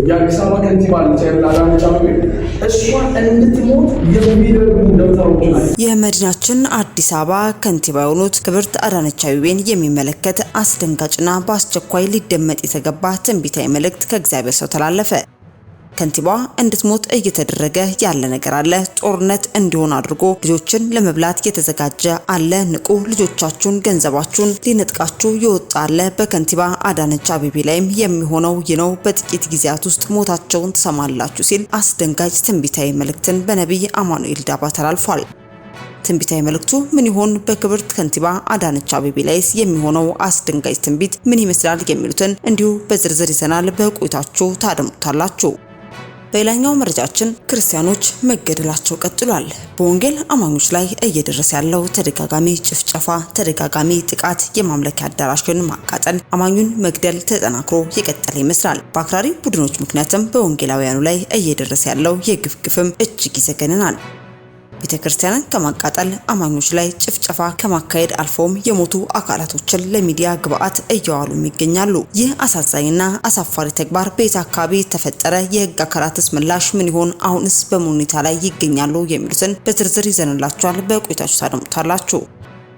የአዲስ አበባ ከንቲባ አዳነች አቤቤ እሷን እንድትሞት የሚደረጉ ደብተሮች ናቸው። የመዲናችን አዲስ አበባ ከንቲባ የሆኑት ክብርት አዳነች አቤቤን የሚመለከት አስደንጋጭና በአስቸኳይ ሊደመጥ የተገባ ትንቢታዊ መልእክት ከእግዚአብሔር ሰው ተላለፈ። ከንቲባዋ እንድትሞት እየተደረገ ያለ ነገር አለ። ጦርነት እንዲሆን አድርጎ ልጆችን ለመብላት የተዘጋጀ አለ። ንቁ፣ ልጆቻችሁን ገንዘባችሁን ሊነጥቃችሁ የወጣ አለ። በከንቲባ አዳነች አቤቤ ላይም የሚሆነው ነው። በጥቂት ጊዜያት ውስጥ ሞታቸውን ትሰማላችሁ ሲል አስደንጋጭ ትንቢታዊ መልእክትን በነቢይ አማኑኤል ዳባ ተላልፏል። ትንቢታዊ መልእክቱ ምን ይሆን? በክብርት ከንቲባ አዳነች አቤቤ ላይስ የሚሆነው አስደንጋጭ ትንቢት ምን ይመስላል? የሚሉትን እንዲሁ በዝርዝር ይዘናል። በቆይታችሁ ታደምጡታላችሁ። በሌላኛው መረጃችን ክርስቲያኖች መገደላቸው ቀጥሏል። በወንጌል አማኞች ላይ እየደረሰ ያለው ተደጋጋሚ ጭፍጨፋ፣ ተደጋጋሚ ጥቃት፣ የማምለኪያ አዳራሽን ማቃጠል፣ አማኙን መግደል ተጠናክሮ የቀጠለ ይመስላል። በአክራሪ ቡድኖች ምክንያትም በወንጌላውያኑ ላይ እየደረሰ ያለው የግፍ ግፍም እጅግ ይዘገንናል። ቤተክርስቲያንን ከማቃጠል አማኞች ላይ ጭፍጨፋ ከማካሄድ አልፎም የሞቱ አካላቶችን ለሚዲያ ግብአት እያዋሉ ይገኛሉ። ይህ አሳዛኝና አሳፋሪ ተግባር በየት አካባቢ ተፈጠረ? የህግ አካላትስ ምላሽ ምን ይሆን? አሁንስ በሞኒታ ላይ ይገኛሉ? የሚሉትን በዝርዝር ይዘንላችኋል። በቆይታችሁ ታደምጡታላችሁ።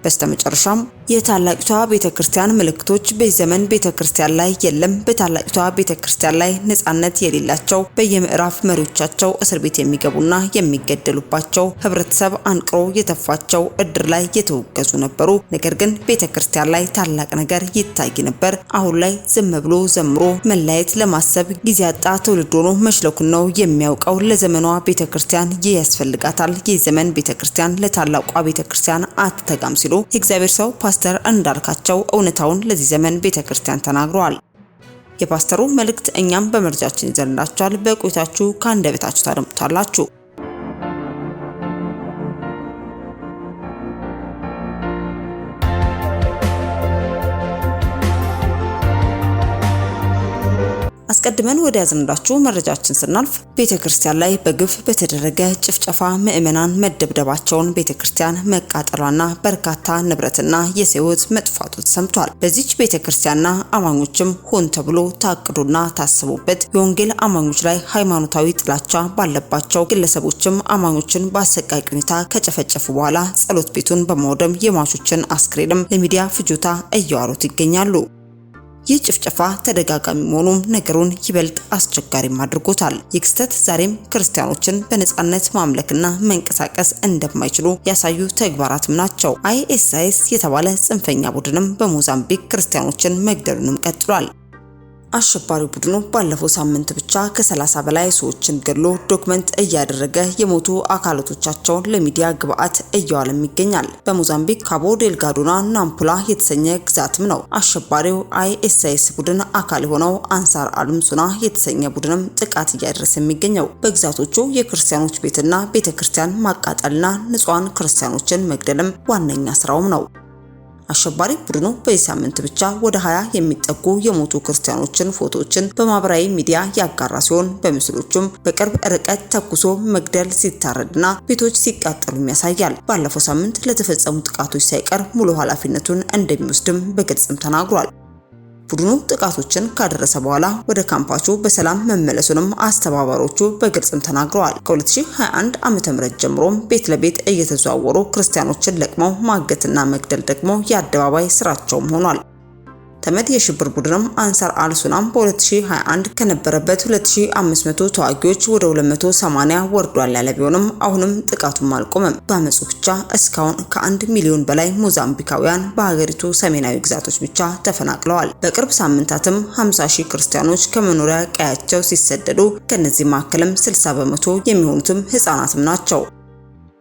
በስተመጨረሻም የታላቂቷ ቤተክርስቲያን ምልክቶች በዘመን ቤተክርስቲያን ላይ የለም። በታላቂቷ ቤተክርስቲያን ላይ ነጻነት የሌላቸው በየምዕራፍ መሪዎቻቸው እስር ቤት የሚገቡና የሚገደሉባቸው፣ ህብረተሰብ አንቅሮ የተፋቸው፣ እድር ላይ የተወገዙ ነበሩ። ነገር ግን ቤተክርስቲያን ላይ ታላቅ ነገር ይታይ ነበር። አሁን ላይ ዝም ብሎ ዘምሮ መለያየት ለማሰብ ጊዜ ያጣ ትውልድ ሆኖ መሽለኩን ነው የሚያውቀው። ለዘመኗ ቤተክርስቲያን ይህ ያስፈልጋታል። የዘመን ቤተክርስቲያን ለታላቋ ቤተክርስቲያን አትተጋም ሲሉ የእግዚአብሔር ሰው ፓስተር እንዳልካቸው እውነታውን ለዚህ ዘመን ቤተክርስቲያን ተናግረዋል። የፓስተሩ መልእክት እኛም በመረጃችን ይዘንላችኋል። በቆይታችሁ ከአንደበታችሁ ታደምጡታላችሁ። አስቀድመን ወደ ያዝንላችሁ መረጃችን ስናልፍ ቤተክርስቲያን ላይ በግፍ በተደረገ ጭፍጨፋ ምዕመናን መደብደባቸውን፣ ቤተክርስቲያን መቃጠሏና በርካታ ንብረትና የሰው ሕይወት መጥፋቱ ተሰምቷል። በዚች ቤተክርስቲያንና አማኞችም ሆን ተብሎ ታቅዶና ታስቦበት የወንጌል አማኞች ላይ ሃይማኖታዊ ጥላቻ ባለባቸው ግለሰቦችም አማኞችን በአሰቃቂ ሁኔታ ከጨፈጨፉ በኋላ ጸሎት ቤቱን በማውደም የሟቾችን አስክሬንም ለሚዲያ ፍጆታ እያዋሉት ይገኛሉ። ይህ ጭፍጨፋ ተደጋጋሚ መሆኑም ነገሩን ይበልጥ አስቸጋሪም አድርጎታል። ይህ ክስተት ዛሬም ክርስቲያኖችን በነጻነት ማምለክና መንቀሳቀስ እንደማይችሉ ያሳዩ ተግባራትም ናቸው። አይኤስአይኤስ የተባለ ጽንፈኛ ቡድንም በሞዛምቢክ ክርስቲያኖችን መግደሉንም ቀጥሏል። አሸባሪ ቡድኑ ባለፈው ሳምንት ብቻ ከ30 በላይ ሰዎችን ገድሎ ዶክመንት እያደረገ የሞቱ አካላቶቻቸውን ለሚዲያ ግብአት እያዋለም ይገኛል። በሞዛምቢክ ካቦ ዴልጋዶና ናምፑላ የተሰኘ ግዛትም ነው አሸባሪው አይኤስአይኤስ ቡድን አካል የሆነው አንሳር አልምሱና የተሰኘ ቡድንም ጥቃት እያደረሰ የሚገኘው። በግዛቶቹ የክርስቲያኖች ቤትና ቤተክርስቲያን ማቃጠልና ንጹሃን ክርስቲያኖችን መግደልም ዋነኛ ስራውም ነው። አሸባሪ ቡድኑ በዚህ ሳምንት ብቻ ወደ 20 የሚጠጉ የሞቱ ክርስቲያኖችን ፎቶዎችን በማህበራዊ ሚዲያ ያጋራ ሲሆን በምስሎቹም በቅርብ ርቀት ተኩሶ መግደል ሲታረድና ቤቶች ሲቃጠሉ ያሳያል። ባለፈው ሳምንት ለተፈጸሙ ጥቃቶች ሳይቀር ሙሉ ኃላፊነቱን እንደሚወስድም በግልጽም ተናግሯል። ቡድኑ ጥቃቶችን ካደረሰ በኋላ ወደ ካምፓቸው በሰላም መመለሱንም አስተባባሪዎቹ በግልጽም ተናግረዋል። ከ2021 ዓ.ም ጀምሮም ቤት ለቤት እየተዘዋወሩ ክርስቲያኖችን ለቅመው ማገትና መግደል ደግሞ የአደባባይ ስራቸውም ሆኗል። ተመድ የሽብር ቡድንም አንሳር አልሱናም በ2021 ከነበረበት 2500 ተዋጊዎች ወደ 280 ወርዷል ያለ ቢሆንም አሁንም ጥቃቱም አልቆመም። በአመጹ ብቻ እስካሁን ከ1 ሚሊዮን በላይ ሞዛምቢካውያን በሀገሪቱ ሰሜናዊ ግዛቶች ብቻ ተፈናቅለዋል። በቅርብ ሳምንታትም 50,000 ክርስቲያኖች ከመኖሪያ ቀያቸው ሲሰደዱ ከነዚህ መካከልም 60 በመቶ የሚሆኑትም ህፃናትም ናቸው።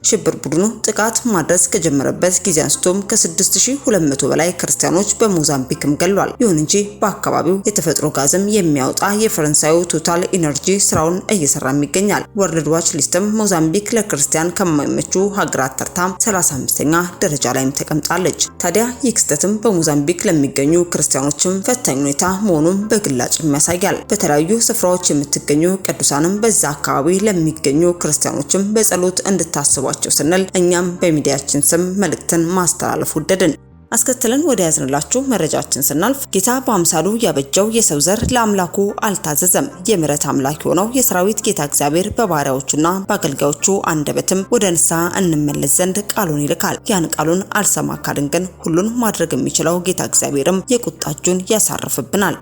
ሽብር ቡድኑ ጥቃት ማድረስ ከጀመረበት ጊዜ አንስቶም ከ6200 በላይ ክርስቲያኖች በሞዛምቢክም ገሏል። ይሁን እንጂ በአካባቢው የተፈጥሮ ጋዝም የሚያወጣ የፈረንሳዩ ቶታል ኢነርጂ ስራውን እየሰራም ይገኛል። ወርልድ ዋች ሊስትም ሞዛምቢክ ለክርስቲያን ከማይመቹ ሀገራት ተርታ 35ኛ ደረጃ ላይም ተቀምጣለች። ታዲያ ይህ ክስተትም በሞዛምቢክ ለሚገኙ ክርስቲያኖችም ፈታኝ ሁኔታ መሆኑን በግላጭም ያሳያል። በተለያዩ ስፍራዎች የምትገኙ ቅዱሳንም በዛ አካባቢ ለሚገኙ ክርስቲያኖችም በጸሎት እንድታስቡ ስንል እኛም በሚዲያችን ስም መልእክትን ማስተላለፍ ወደድን። አስከትለን ወደ ያዝንላችሁ መረጃችን ስናልፍ ጌታ በአምሳሉ ያበጀው የሰው ዘር ለአምላኩ አልታዘዘም። የምሕረት አምላክ ሆነው የሰራዊት ጌታ እግዚአብሔር በባሪያዎቹና በአገልጋዮቹ አንደበትም ወደ ንስሐ እንመለስ ዘንድ ቃሉን ይልካል። ያን ቃሉን አልሰማ ካልን ግን ሁሉን ማድረግ የሚችለው ጌታ እግዚአብሔርም የቁጣ እጁን ያሳርፍብናል።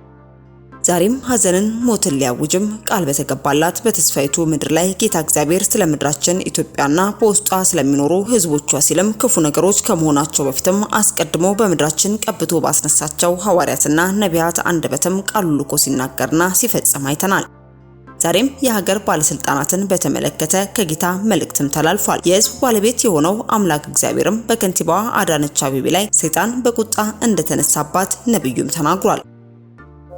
ዛሬም ሐዘንን ሞትን ሊያውጅም ቃል በተገባላት በተስፋይቱ ምድር ላይ ጌታ እግዚአብሔር ስለ ምድራችን ኢትዮጵያና በውስጧ ስለሚኖሩ ሕዝቦቿ ሲልም ክፉ ነገሮች ከመሆናቸው በፊትም አስቀድሞ በምድራችን ቀብቶ ባስነሳቸው ሐዋርያትና ነቢያት አንደበትም ቃሉን ልኮ ሲናገርና ሲፈጽም አይተናል። ዛሬም የሀገር ባለስልጣናትን በተመለከተ ከጌታ መልእክትም ተላልፏል። የሕዝብ ባለቤት የሆነው አምላክ እግዚአብሔርም በከንቲባዋ አዳነች አቤቤ ላይ ሰይጣን በቁጣ እንደተነሳባት ነብዩም ተናግሯል።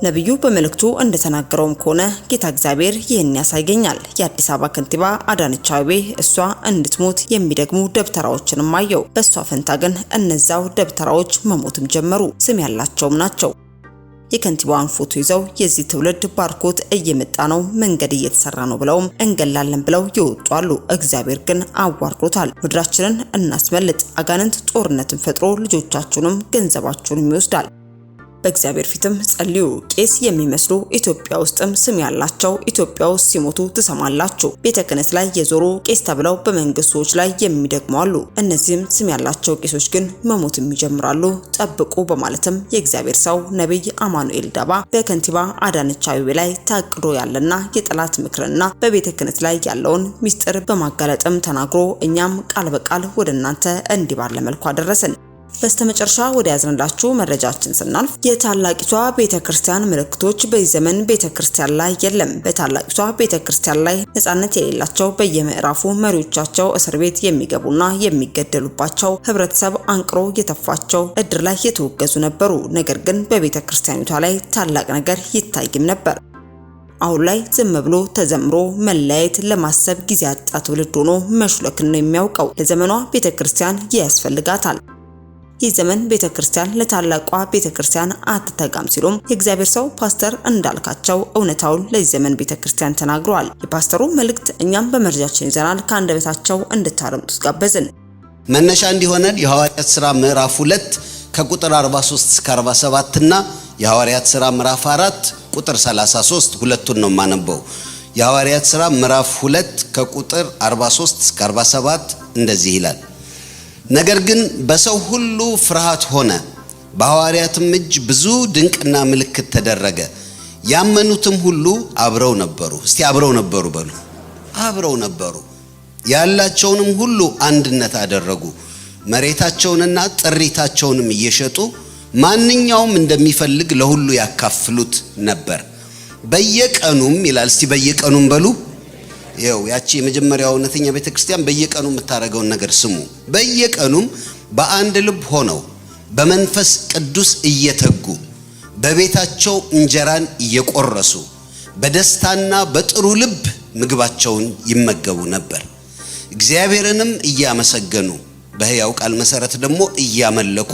ነብዩ በመልእክቱ እንደተናገረውም ከሆነ ጌታ እግዚአብሔር ይህን ያሳየኛል። የአዲስ አበባ ከንቲባ አዳነች አቤቤ እሷ እንድትሞት የሚደግሙ ደብተራዎችንም አየው። በእሷ ፈንታ ግን እነዛው ደብተራዎች መሞትም ጀመሩ። ስም ያላቸውም ናቸው። የከንቲባዋን ፎቶ ይዘው የዚህ ትውልድ ባርኮት እየመጣ ነው፣ መንገድ እየተሰራ ነው ብለውም እንገላለን ብለው ይወጡ አሉ። እግዚአብሔር ግን አዋርዶታል። ምድራችንን እናስመልጥ፣ አጋንንት ጦርነትን ፈጥሮ ልጆቻችሁንም ገንዘባችሁንም ይወስዳል። በእግዚአብሔር ፊትም ጸልዩ። ቄስ የሚመስሉ ኢትዮጵያ ውስጥም ስም ያላቸው ኢትዮጵያ ውስጥ ሲሞቱ ትሰማላችሁ። ቤተ ክህነት ላይ የዞሩ ቄስ ተብለው በመንግስት ሰዎች ላይ የሚደግሙ አሉ። እነዚህም ስም ያላቸው ቄሶች ግን መሞትም ይጀምራሉ። ጠብቁ በማለትም የእግዚአብሔር ሰው ነብይ አማኑኤል ዳባ በከንቲባ አዳነች አቤቤ ላይ ታቅዶ ያለና የጠላት ምክርና በቤተ ክህነት ላይ ያለውን ሚስጥር በማጋለጥም ተናግሮ እኛም ቃል በቃል ወደ እናንተ እንዲህ ባለ መልኩ አደረስን። በስተመጨረሻ ወደ ያዝንላችሁ መረጃችን ስናልፍ የታላቂቷ ቤተክርስቲያን ምልክቶች በዚህ ዘመን ቤተክርስቲያን ላይ የለም። በታላቂቷ ቤተክርስቲያን ላይ ነጻነት የሌላቸው በየምዕራፉ መሪዎቻቸው እስር ቤት የሚገቡና የሚገደሉባቸው ህብረተሰብ አንቅሮ የተፋቸው እድር ላይ የተወገዙ ነበሩ። ነገር ግን በቤተክርስቲያኒቷ ላይ ታላቅ ነገር ይታይም ነበር። አሁን ላይ ዝም ብሎ ተዘምሮ መለያየት ለማሰብ ጊዜ ያጣ ትውልድ ሆኖ መሽለክን ነው የሚያውቀው። ለዘመኗ ቤተክርስቲያን ያስፈልጋታል። ይህ ዘመን ቤተክርስቲያን ለታላቋ ቤተክርስቲያን አትተጋም ሲሉም የእግዚአብሔር ሰው ፓስተር እንዳልካቸው እውነታውን ለዚህ ዘመን ቤተክርስቲያን ተናግረዋል። የፓስተሩ መልእክት እኛም በመረጃችን ይዘናል። ከአንደበታቸው እንድታረምጡት ጋበዝን። መነሻ እንዲሆነን የሐዋርያት ሥራ ምዕራፍ 2 ከቁጥር 43 እስከ 47 እና የሐዋርያት ሥራ ምዕራፍ 4 ቁጥር 33 ሁለቱን ነው ማነበው። የሐዋርያት ሥራ ምዕራፍ 2 ከቁጥር 43 እስከ 47 እንደዚህ ይላል። ነገር ግን በሰው ሁሉ ፍርሃት ሆነ፣ በሐዋርያትም እጅ ብዙ ድንቅና ምልክት ተደረገ። ያመኑትም ሁሉ አብረው ነበሩ። እስቲ አብረው ነበሩ በሉ። አብረው ነበሩ። ያላቸውንም ሁሉ አንድነት አደረጉ። መሬታቸውንና ጥሪታቸውንም እየሸጡ ማንኛውም እንደሚፈልግ ለሁሉ ያካፍሉት ነበር። በየቀኑም ይላል። እስቲ በየቀኑም በሉ። ይኸው ያቺ የመጀመሪያው እውነተኛ ቤተክርስቲያን በየቀኑ የምታደርገውን ነገር ስሙ። በየቀኑም በአንድ ልብ ሆነው በመንፈስ ቅዱስ እየተጉ በቤታቸው እንጀራን እየቆረሱ በደስታና በጥሩ ልብ ምግባቸውን ይመገቡ ነበር። እግዚአብሔርንም እያመሰገኑ በሕያው ቃል መሰረት ደግሞ እያመለኩ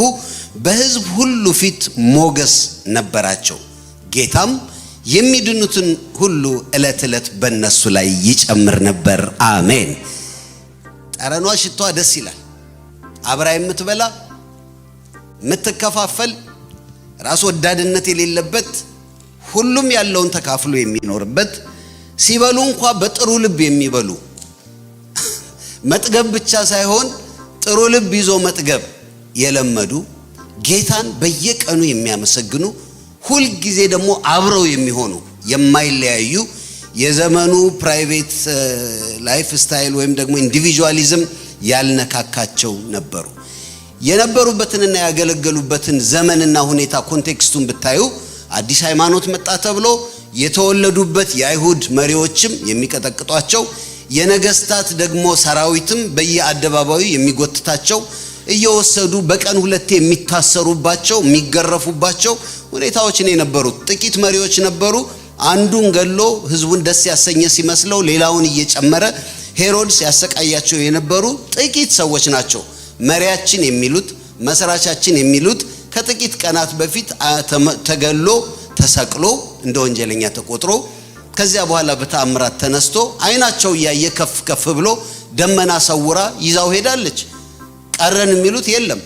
በሕዝብ ሁሉ ፊት ሞገስ ነበራቸው። ጌታም የሚድኑትን ሁሉ ዕለት ዕለት በእነሱ ላይ ይጨምር ነበር። አሜን። ጠረኗ ሽቷ ደስ ይላል። አብራ የምትበላ የምትከፋፈል ራስ ወዳድነት የሌለበት ሁሉም ያለውን ተካፍሎ የሚኖርበት ሲበሉ እንኳ በጥሩ ልብ የሚበሉ መጥገብ ብቻ ሳይሆን ጥሩ ልብ ይዞ መጥገብ የለመዱ ጌታን በየቀኑ የሚያመሰግኑ ሁል ጊዜ ደግሞ አብረው የሚሆኑ የማይለያዩ የዘመኑ ፕራይቬት ላይፍ ስታይል ወይም ደግሞ ኢንዲቪጁዋሊዝም ያልነካካቸው ነበሩ። የነበሩበትንና ያገለገሉበትን ዘመንና ሁኔታ ኮንቴክስቱን ብታዩ አዲስ ሃይማኖት መጣ ተብሎ የተወለዱበት የአይሁድ መሪዎችም የሚቀጠቅጧቸው የነገስታት ደግሞ ሰራዊትም በየአደባባዩ የሚጎትታቸው እየወሰዱ በቀን ሁለቴ የሚታሰሩባቸው የሚገረፉባቸው ሁኔታዎች ነው የነበሩት። ጥቂት መሪዎች ነበሩ። አንዱን ገሎ ህዝቡን ደስ ያሰኘ ሲመስለው ሌላውን እየጨመረ ሄሮድስ ያሰቃያቸው የነበሩ ጥቂት ሰዎች ናቸው። መሪያችን የሚሉት መስራቻችን የሚሉት ከጥቂት ቀናት በፊት ተገሎ ተሰቅሎ እንደ ወንጀለኛ ተቆጥሮ ከዚያ በኋላ በተአምራት ተነስቶ አይናቸው ያየ ከፍ ከፍ ብሎ ደመና ሰውራ ይዛው ሄዳለች። ቀረን የሚሉት የለም።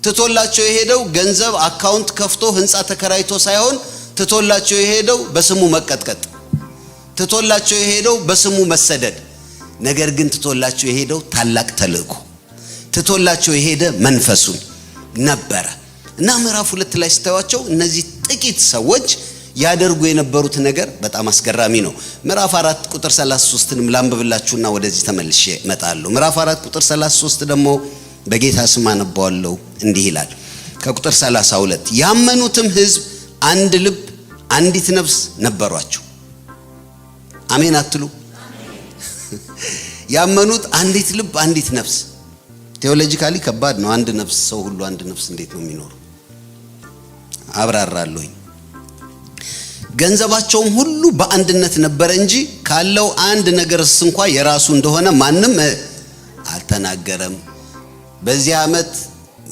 ትቶላቸው የሄደው ገንዘብ አካውንት ከፍቶ ህንጻ ተከራይቶ ሳይሆን ትቶላቸው የሄደው በስሙ መቀጥቀጥ፣ ትቶላቸው የሄደው በስሙ መሰደድ፣ ነገር ግን ትቶላቸው የሄደው ታላቅ ተልእኮ፣ ትቶላቸው የሄደ መንፈሱን ነበረ። እና ምዕራፍ 2 ላይ ስታዩቸው እነዚህ ጥቂት ሰዎች ያደርጉ የነበሩት ነገር በጣም አስገራሚ ነው። ምዕራፍ 4 ቁጥር 33ንም ላንብብላችሁና ወደዚህ ተመልሼ እመጣለሁ። ምዕራፍ 4 ቁጥር 33 ደግሞ በጌታ ስም አነባዋለሁ። እንዲህ ይላል ከቁጥር 32 ያመኑትም ሕዝብ አንድ ልብ አንዲት ነፍስ ነበሯቸው። አሜን አትሉ? ያመኑት አንዲት ልብ አንዲት ነፍስ። ቴዎሎጂካሊ ከባድ ነው። አንድ ነፍስ ሰው ሁሉ አንድ ነፍስ እንዴት ነው የሚኖረው? አብራራለሁኝ። ገንዘባቸውም ሁሉ በአንድነት ነበረ እንጂ ካለው አንድ ነገርስ እንኳን የራሱ እንደሆነ ማንም አልተናገረም። በዚህ ዓመት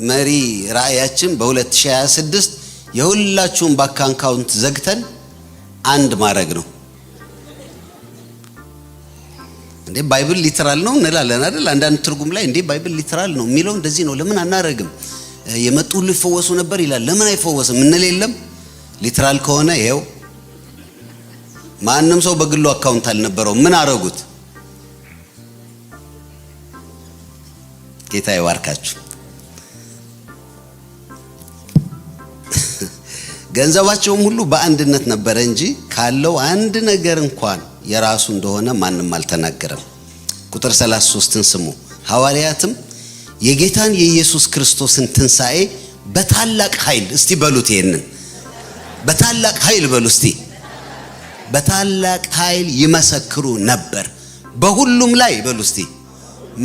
መሪ ራእያችን በ2026 የሁላችሁም ባንክ አካውንት ዘግተን አንድ ማድረግ ነው። እንዴ ባይብል ሊትራል ነው እንላለን አይደል? አንዳንድ ትርጉም ላይ እንዴ ባይብል ሊትራል ነው የሚለው እንደዚህ ነው፣ ለምን አናረግም? የመጡ ሁሉ ይፈወሱ ነበር ይላል፣ ለምን አይፈወስም? እንል የለም። ሊትራል ከሆነ ይሄው ማንም ሰው በግሉ አካውንት አልነበረው፣ ምን አረጉት? ጌታ ይባርካችሁ። ገንዘባቸውም ሁሉ በአንድነት ነበረ እንጂ ካለው አንድ ነገር እንኳን የራሱ እንደሆነ ማንም አልተናገረም። ቁጥር 33ን ስሙ። ሐዋርያትም የጌታን የኢየሱስ ክርስቶስን ትንሣኤ በታላቅ ኃይል፣ እስቲ በሉት ይሄንን በታላቅ ኃይል በሉ እስቲ፣ በታላቅ ኃይል ይመሰክሩ ነበር። በሁሉም ላይ በሉ እስቲ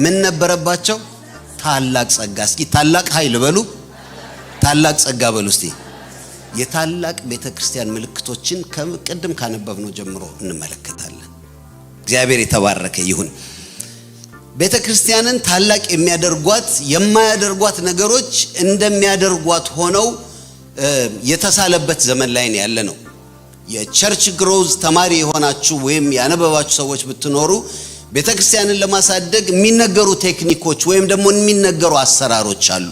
ምን ነበረባቸው? ታላቅ ጸጋ። እስኪ ታላቅ ኃይል በሉ፣ ታላቅ ጸጋ በሉ እስቲ። የታላቅ ቤተክርስቲያን ምልክቶችን ከቅድም ካነበብነው ጀምሮ እንመለከታለን። እግዚአብሔር የተባረከ ይሁን። ቤተክርስቲያንን ታላቅ የሚያደርጓት የማያደርጓት ነገሮች እንደሚያደርጓት ሆነው የተሳለበት ዘመን ላይ ነው ያለ ነው። የቸርች ግሮዝ ተማሪ የሆናችሁ ወይም ያነበባችሁ ሰዎች ብትኖሩ ቤተክርስቲያንን ለማሳደግ የሚነገሩ ቴክኒኮች ወይም ደግሞ የሚነገሩ አሰራሮች አሉ።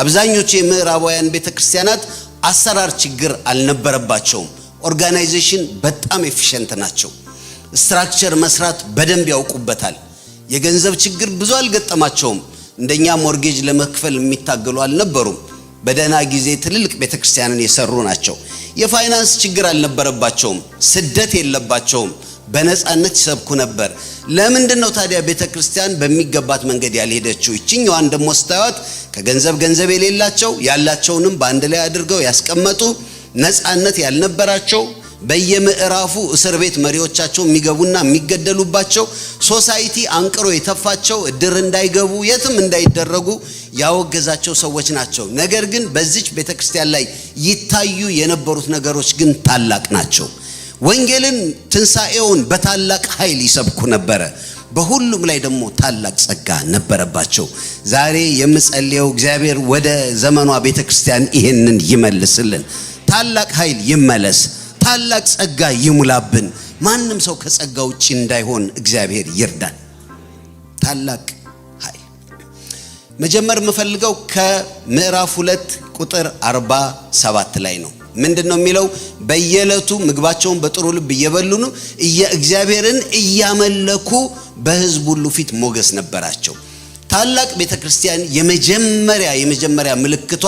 አብዛኞቹ የምዕራባውያን ቤተክርስቲያናት አሰራር ችግር አልነበረባቸውም። ኦርጋናይዜሽን በጣም ኤፊሽንት ናቸው። ስትራክቸር መስራት በደንብ ያውቁበታል። የገንዘብ ችግር ብዙ አልገጠማቸውም። እንደኛ ሞርጌጅ ለመክፈል የሚታገሉ አልነበሩም። በደህና ጊዜ ትልልቅ ቤተክርስቲያንን የሰሩ ናቸው። የፋይናንስ ችግር አልነበረባቸውም። ስደት የለባቸውም። በነፃነት ይሰብኩ ነበር። ለምንድነው ታዲያ ቤተክርስቲያን በሚገባት መንገድ ያልሄደችው? እቺኛዋን ደሞ ስታዩት ከገንዘብ የሌላቸው ያላቸውንም በአንድ ላይ አድርገው ያስቀመጡ፣ ነፃነት ያልነበራቸው፣ በየምዕራፉ እስር ቤት መሪዎቻቸው የሚገቡና የሚገደሉባቸው፣ ሶሳይቲ አንቅሮ የተፋቸው፣ እድር እንዳይገቡ የትም እንዳይደረጉ ያወገዛቸው ሰዎች ናቸው። ነገር ግን በዚች ቤተክርስቲያን ላይ ይታዩ የነበሩት ነገሮች ግን ታላቅ ናቸው። ወንጌልን ትንሣኤውን በታላቅ ኃይል ይሰብኩ ነበረ። በሁሉም ላይ ደግሞ ታላቅ ጸጋ ነበረባቸው። ዛሬ የምጸልየው እግዚአብሔር ወደ ዘመኗ ቤተክርስቲያን ይሄንን ይመልስልን። ታላቅ ኃይል ይመለስ፣ ታላቅ ጸጋ ይሙላብን። ማንም ሰው ከጸጋ ውጪ እንዳይሆን እግዚአብሔር ይርዳን። ታላቅ ኃይል መጀመር የምፈልገው ከምዕራፍ 2 ቁጥር 47 ላይ ነው። ምንድነው የሚለው? በየዕለቱ ምግባቸውን በጥሩ ልብ እየበሉ ነው እግዚአብሔርን እያመለኩ በሕዝብ ሁሉ ፊት ሞገስ ነበራቸው። ታላቅ ቤተክርስቲያን የመጀመሪያ ምልክቷ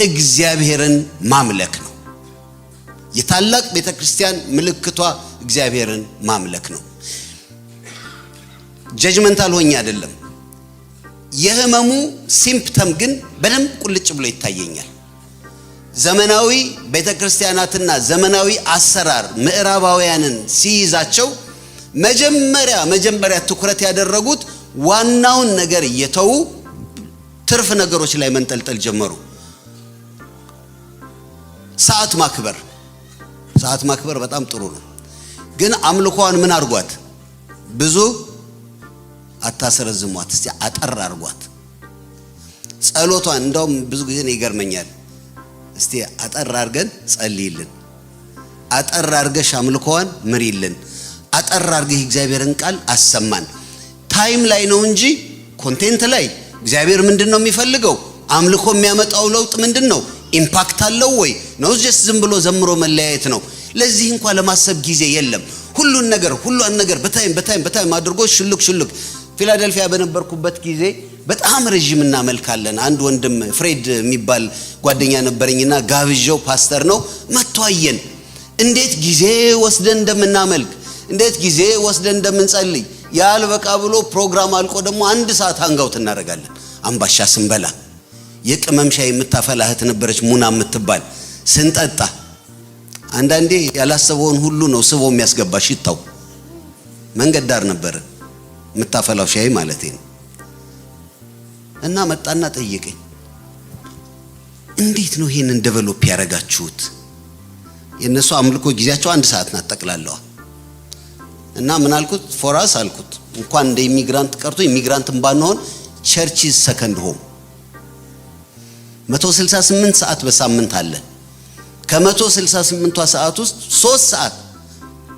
እግዚአብሔርን ማምለክ ነው። የታላቅ ቤተክርስቲያን ምልክቷ እግዚአብሔርን ማምለክ ነው። ጀጅመንታል ሆኜ አይደለም። የህመሙ ሲምፕተም ግን በደንብ ቁልጭ ብሎ ይታየኛል። ዘመናዊ ቤተክርስቲያናትና ዘመናዊ አሰራር ምዕራባውያንን ሲይዛቸው መጀመሪያ ትኩረት ያደረጉት ዋናውን ነገር እየተዉ ትርፍ ነገሮች ላይ መንጠልጠል ጀመሩ። ሰዓት ማክበር በጣም ጥሩ ነው፣ ግን አምልኮዋን ምን አርጓት? ብዙ አታስረዝሟት፣ እስቲ አጠር አርጓት። ጸሎቷን እንደውም ብዙ ጊዜ ይገርመኛል። እስቲ አጠር አርገን ጸልይልን፣ አጠር አርገሽ አምልኮዋን ምሪልን፣ አጠር አርገህ እግዚአብሔርን ቃል አሰማን። ታይም ላይ ነው እንጂ ኮንቴንት ላይ እግዚአብሔር ምንድነው የሚፈልገው? አምልኮ የሚያመጣው ለውጥ ምንድነው? ኢምፓክት አለው ወይ ነው? ጀስት ዝም ብሎ ዘምሮ መለያየት ነው? ለዚህ እንኳን ለማሰብ ጊዜ የለም። ሁሉን ነገር በታይም አድርጎ ሽልክ ፊላደልፊያ በነበርኩበት ጊዜ በጣም ረጅም እናመልካለን። አንድ ወንድም ፍሬድ የሚባል ጓደኛ ነበርኝና ጋብዣው ፓስተር ነው መጥቷየን እንዴት ጊዜ ወስደን እንደምናመልክ እንዴት ጊዜ ወስደን እንደምንጸልይ ያልበቃ ብሎ ፕሮግራም አልቆ ደግሞ 1 ሰዓት አንጋውት እናደርጋለን። አምባሻ ስንበላ የቅመም ሻይ የምታፈላ እህት ነበረች ሙና የምትባል ስንጠጣ አንዳንዴ ያላሰበውን ሁሉ ነው ስቦ የሚያስገባ ሽታው መንገድ ዳር ነበር የምታፈላው ሻይ ማለት ነው። እና መጣና ጠየቀኝ እንዴት ነው ይሄንን ዴቨሎፕ ያረጋችሁት? የነሱ አምልኮ ጊዜያቸው 1 ሰዓት ናት ጠቅላላው። እና ምን አልኩት? ፎራስ አልኩት እንኳን እንደ ኢሚግራንት ቀርቶ ኢሚግራንትም ባንሆን ቸርች ኢዝ ሰከንድ ሆም 168 ሰዓት በሳምንት አለ። ከ168ቷ ሰዓት ውስጥ 3 ሰዓት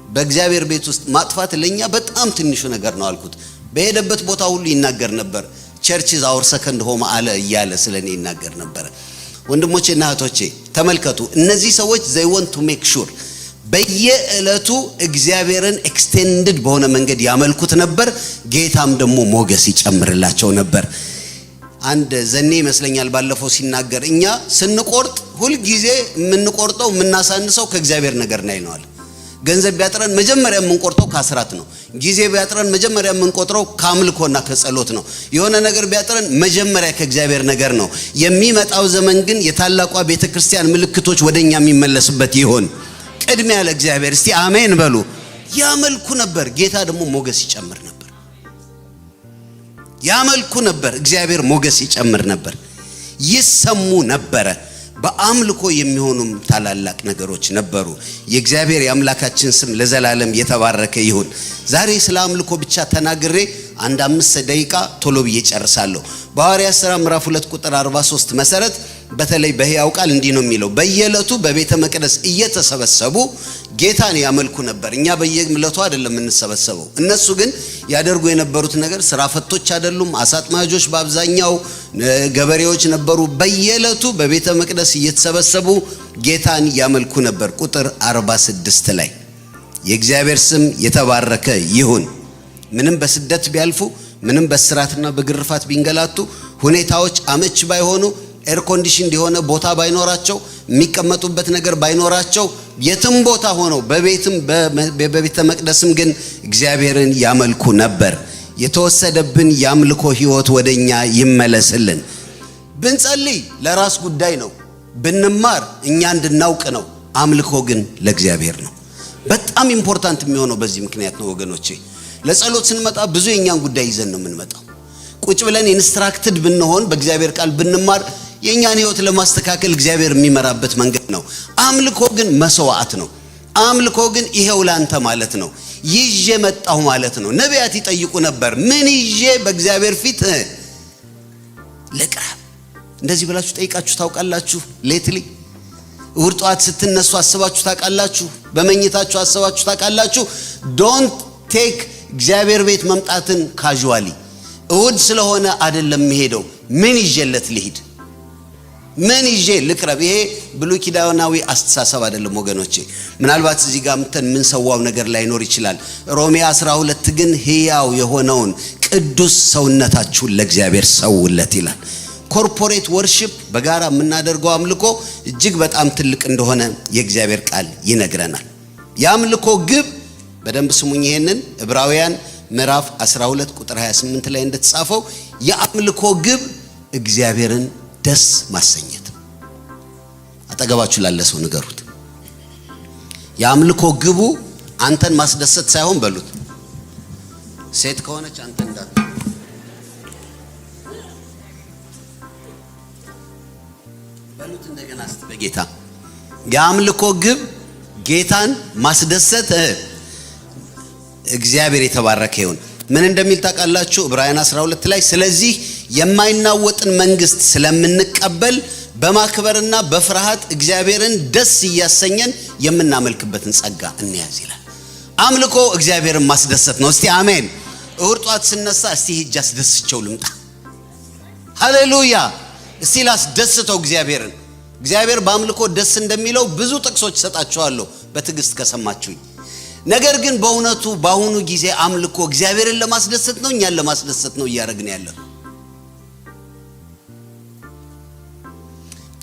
በእግዚአብሔር ቤት ውስጥ ማጥፋት ለኛ በጣም ትንሹ ነገር ነው አልኩት። በሄደበት ቦታ ሁሉ ይናገር ነበር ቸርች ኢዝ አወር ሰከንድ ሆም አለ እያለ ስለኔ ይናገር ነበር። ወንድሞቼና እህቶቼ ተመልከቱ፣ እነዚህ ሰዎች they want to make sure በየዕለቱ እግዚአብሔርን ኤክስቴንድድ በሆነ መንገድ ያመልኩት ነበር። ጌታም ደግሞ ሞገስ ይጨምርላቸው ነበር። አንድ ዘኔ ይመስለኛል ባለፈው ሲናገር እኛ ስንቆርጥ ሁሉ ጊዜ የምንቆርጠው የምናሳንሰው ከእግዚአብሔር ነገር ላይ ነው አለ። ገንዘብ ቢያጥረን መጀመሪያ የምንቆርጠው ከአስራት ነው። ጊዜ ቢያጥረን መጀመሪያ የምንቆጥረው ከአምልኮና ከጸሎት ነው። የሆነ ነገር ቢያጥረን መጀመሪያ ከእግዚአብሔር ነገር ነው። የሚመጣው ዘመን ግን የታላቋ ቤተክርስቲያን ምልክቶች ወደኛ የሚመለስበት ይሆን። ቅድሚያ ለእግዚአብሔር እስቲ አሜን በሉ። ያመልኩ ነበር፣ ጌታ ደግሞ ሞገስ ይጨምር ነበር። ያመልኩ ነበር፣ እግዚአብሔር ሞገስ ይጨምር ነበር። ይሰሙ ነበረ። በአምልኮ የሚሆኑም ታላላቅ ነገሮች ነበሩ። የእግዚአብሔር የአምላካችን ስም ለዘላለም የተባረከ ይሁን። ዛሬ ስለ አምልኮ ብቻ ተናግሬ 5 ደቂቃ ቶሎ ብዬ ጨርሳለሁ። በሐዋርያት ሥራ ምዕራፍ 2 ቁጥር 43 መሰረት በተለይ በሕያው ቃል እንዲህ ነው የሚለው፣ በየዕለቱ በቤተ መቅደስ እየተሰበሰቡ ጌታን ያመልኩ ነበር። እኛ በየዕለቱ አይደለም እንሰበሰበው። እነሱ ግን ያደርጉ የነበሩት ነገር ስራ ፈቶች አይደሉም፣ አሳጥማጆች በአብዛኛው ገበሬዎች ነበሩ። በየዕለቱ በቤተ መቅደስ እየተሰበሰቡ ጌታን ያመልኩ ነበር። ቁጥር 46 ላይ የእግዚአብሔር ስም የተባረከ ይሁን። ምንም በስደት ቢያልፉ፣ ምንም በስራትና በግርፋት ቢንገላቱ፣ ሁኔታዎች አመች ባይሆኑ፣ ኤር ኮንዲሽን የሆነ ቦታ ባይኖራቸው፣ የሚቀመጡበት ነገር ባይኖራቸው፣ የትም ቦታ ሆነው በቤትም በቤተ መቅደስም ግን እግዚአብሔርን ያመልኩ ነበር። የተወሰደብን ያምልኮ ህይወት ወደኛ ይመለስልን። ብንጸልይ ለራስ ጉዳይ ነው፣ ብንማር እኛ እንድናውቅ ነው። አምልኮ ግን ለእግዚአብሔር ነው። በጣም ኢምፖርታንት የሚሆነው በዚህ ምክንያት ነው ወገኖቼ። ለጸሎት ስንመጣ ብዙ የኛን ጉዳይ ይዘን ነው የምንመጣው። ቁጭ ብለን ኢንስትራክትድ ብንሆን በእግዚአብሔር ቃል ብንማር የኛን ህይወት ለማስተካከል እግዚአብሔር የሚመራበት መንገድ ነው። አምልኮ ግን መስዋዕት ነው። አምልኮ ግን ይሄው ላንተ ማለት ነው። ይዤ መጣሁ ማለት ነው። ነቢያት ይጠይቁ ነበር፣ ምን ይዤ በእግዚአብሔር ፊት ልቅረብ? እንደዚህ ብላችሁ ጠይቃችሁ ታውቃላችሁ? ሌትሊ እሑድ ጠዋት ስትነሱ አስባችሁ ታውቃላችሁ? በመኝታችሁ አስባችሁ ታውቃላችሁ? ዶንት ቴክ እግዚአብሔር ቤት መምጣትን ካዡዋሊ። እሑድ ስለሆነ አይደለም የሚሄደው፣ ምን ይዤለት ልሂድ? ምን ይዤ ልቅረብ? ይሄ ብሉይ ኪዳናዊ አስተሳሰብ አይደለም ወገኖቼ። ምናልባት እዚህ ጋር ምተን ምን ሰዋው ነገር ላይኖር ይችላል። ሮሜ 12 ግን ሕያው የሆነውን ቅዱስ ሰውነታችሁን ለእግዚአብሔር ሰውለት ይላል። ኮርፖሬት ወርሺፕ በጋራ የምናደርገው አምልኮ እጅግ በጣም ትልቅ እንደሆነ የእግዚአብሔር ቃል ይነግረናል። የአምልኮ ግብ በደንብ ስሙኝ። ይሄንን ዕብራውያን ምዕራፍ 12 ቁጥር 28 ላይ እንደተጻፈው የአምልኮ ግብ እግዚአብሔርን ደስ ማሰኘት። አጠገባችሁ ላለ ሰው ንገሩት፣ የአምልኮ ግቡ አንተን ማስደሰት ሳይሆን በሉት። ሴት ከሆነች አንተ እንዳት በሉት እንደገና እስቲ በጌታ የአምልኮ ግብ ጌታን ማስደሰት። እግዚአብሔር የተባረከ ይሁን። ምን እንደሚል ታውቃላችሁ? ዕብራውያን 12 ላይ ስለዚህ የማይናወጥን መንግስት ስለምንቀበል በማክበርና በፍርሃት እግዚአብሔርን ደስ እያሰኘን የምናመልክበትን ጸጋ እንያዝ ይላል። አምልኮ እግዚአብሔርን ማስደሰት ነው። እስቲ አሜን። እሑድ ጧት ስነሳ እስቲ ሂጅ አስደስቸው ልምጣ። ሃሌሉያ። እስቲ ላስደስተው እግዚአብሔርን። እግዚአብሔር በአምልኮ ደስ እንደሚለው ብዙ ጥቅሶች ሰጣችኋለሁ በትዕግስት ከሰማችሁኝ። ነገር ግን በእውነቱ በአሁኑ ጊዜ አምልኮ እግዚአብሔርን ለማስደሰት ነው እኛን ለማስደሰት ነው እያደረግን ያለው?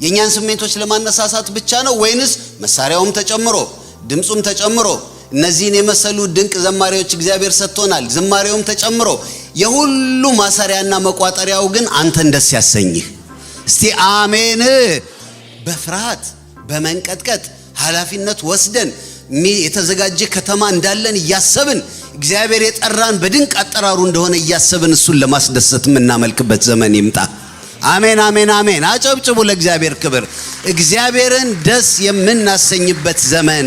የኛን ስሜቶች ለማነሳሳት ብቻ ነው ወይንስ መሳሪያውም ተጨምሮ ድምጹም ተጨምሮ እነዚህን የመሰሉ ድንቅ ዘማሪዎች እግዚአብሔር ሰጥቶናል፣ ዝማሬውም ተጨምሮ የሁሉ ማሰሪያና መቋጠሪያው ግን አንተን ደስ ያሰኝህ? እስቲ አሜን። በፍርሃት በመንቀጥቀጥ ኃላፊነት ወስደን የተዘጋጀ ከተማ እንዳለን እያሰብን እግዚአብሔር የጠራን በድንቅ አጠራሩ እንደሆነ እያሰብን እሱን ለማስደሰት የምናመልክበት ዘመን ይምጣ። አሜን አሜን አሜን። አጨብጭቡ ለእግዚአብሔር ክብር። እግዚአብሔርን ደስ የምናሰኝበት ዘመን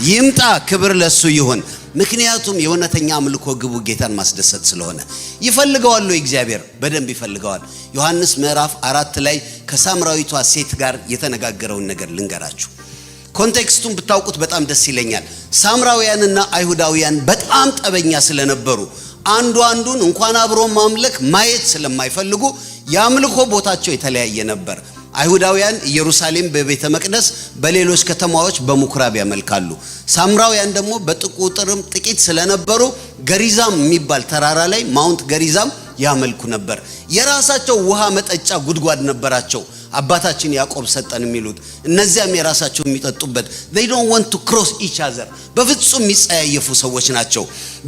ይምጣ። ክብር ለሱ ይሁን። ምክንያቱም የእውነተኛ አምልኮ ግቡ ጌታን ማስደሰት ስለሆነ ይፈልገዋል። እግዚአብሔር በደንብ ይፈልገዋል። ዮሐንስ ምዕራፍ 4 ላይ ከሳምራዊቷ ሴት ጋር የተነጋገረውን ነገር ልንገራችሁ። ኮንቴክስቱን ብታውቁት በጣም ደስ ይለኛል። ሳምራውያንና አይሁዳውያን በጣም ጠበኛ ስለነበሩ አንዱ አንዱን እንኳን አብሮ ማምለክ ማየት ስለማይፈልጉ የአምልኮ ቦታቸው የተለያየ ነበር። አይሁዳውያን ኢየሩሳሌም በቤተ መቅደስ፣ በሌሎች ከተማዎች በምኩራብ ያመልካሉ። ሳምራውያን ደግሞ በጥቁጥርም ጥቂት ስለነበሩ ገሪዛም የሚባል ተራራ ላይ ማውንት ገሪዛም ያመልኩ ነበር። የራሳቸው ውሃ መጠጫ ጉድጓድ ነበራቸው። አባታችን ያዕቆብ ሰጠን የሚሉት እነዚያም የራሳቸው የሚጠጡበት they don't want to cross each other በፍጹም የሚጸያየፉ ሰዎች ናቸው።